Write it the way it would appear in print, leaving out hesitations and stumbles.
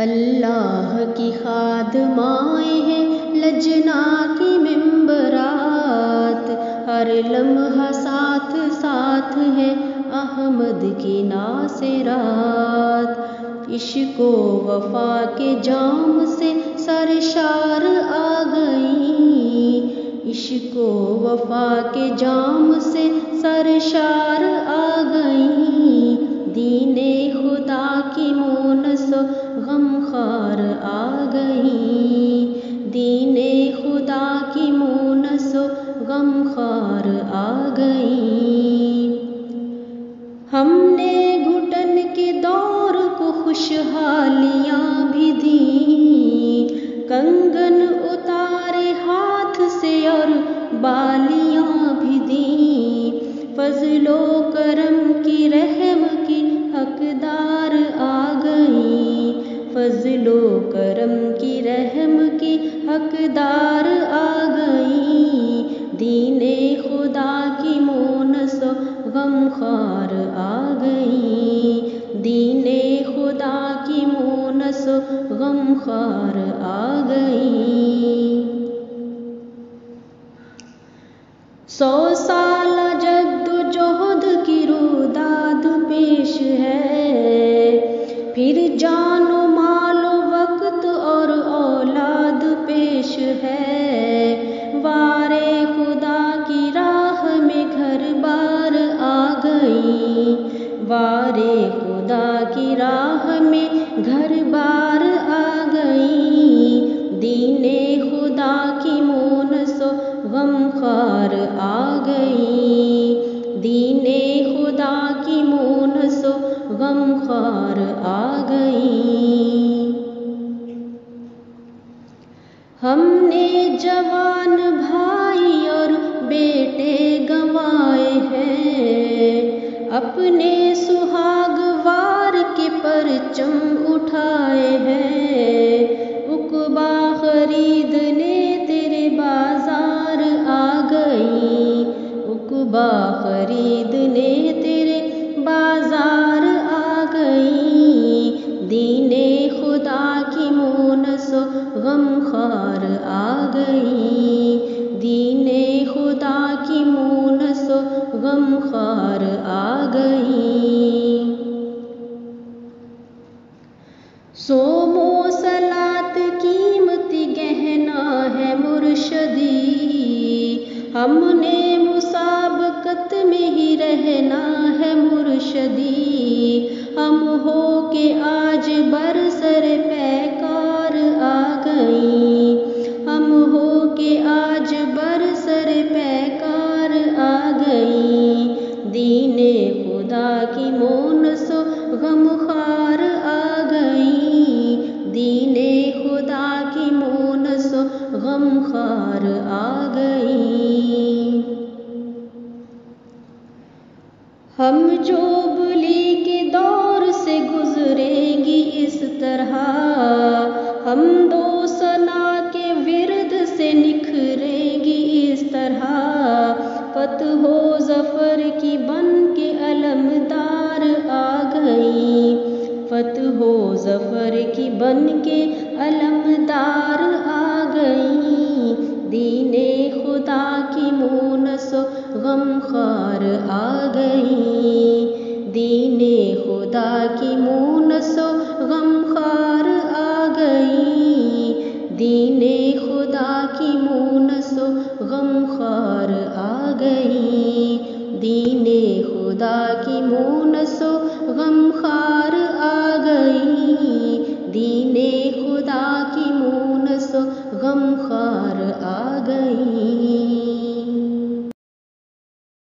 اللہ کی خادمائیں ہیں لجنا کی ممبرات، ہر لمحہ ساتھ ساتھ ہے احمد کی ناصرات۔ عشق و وفا کے جام سے سرشار آ گئیں، عشق و وفا کے جام سے سرشار آ گئیں، دین خدا کی مونس و غمخوار آ گئیں، دین خدا کی مونس و غمخوار آ گئیں۔ ہم نے گھٹن کے دور کو خوشحالیاں بھی دیں، کنگن اتارے ہاتھ سے اور بالیاں بھی دیں، فضل و کرم کی رحم کی حقدار آ گئیں، فضل و کرم کی رحم کی حقدار آ گئیں، دین خدا کی مونس و غمخوار آ گئیں، دین خدا کی مونس و غمخوار آ گئیں۔ 100 سالہ جد و جہد کی روداد پیش ہے، پھر جان و مال و وقت اور اولاد پیش ہے، وارے خدا کی راہ میں گھر بار آ گئیں، وارے خدا کی راہ میں گھر بار آ گئیں، دین خدا کی مونس و غمخوار آ گئیں، دین خدا کی مونس و غمخوار آ گئیں۔ ہم نے جوان بھائی اور بیٹے گنوائے ہیں، اپنے سہاگوار کے پرچم اٹھائے ہیں، عقبہ خریدنے تیرے بازار آ گئیں، عقبہ خریدنے تیرے بازار آ گئیں، دین خدا کی مونس و غمخوار آ گئیں، دین خدا کی مونس و غمخوار آ گئیں۔ صوم و صلاۃ قیمتی گہنا ہے مرشدی، ہم نے مسابقت میں ہی رہنا ہے مرشدی، ہم ہو کے آج برسر پیکار آ گئیں، ہم ہو کے آج برسر پیکار آ گئیں، دین خدا کی مونس و غمخوار آ گئیں، دین خدا کی مونس و غمخوار آ گئیں۔ ہم جوبلی کے دور سے گزریں گی اس طرح، ہم دو ثنا کے ورد سے نکھریں گی اس طرح، فتح و ظفر کی بن کے علمدار آ گئیں، فتح و ظفر کی بن کے علمدار آ گئیں، دین خدا کی مونس و غمخوار آ گئیں، دین خدا کی مونس و غم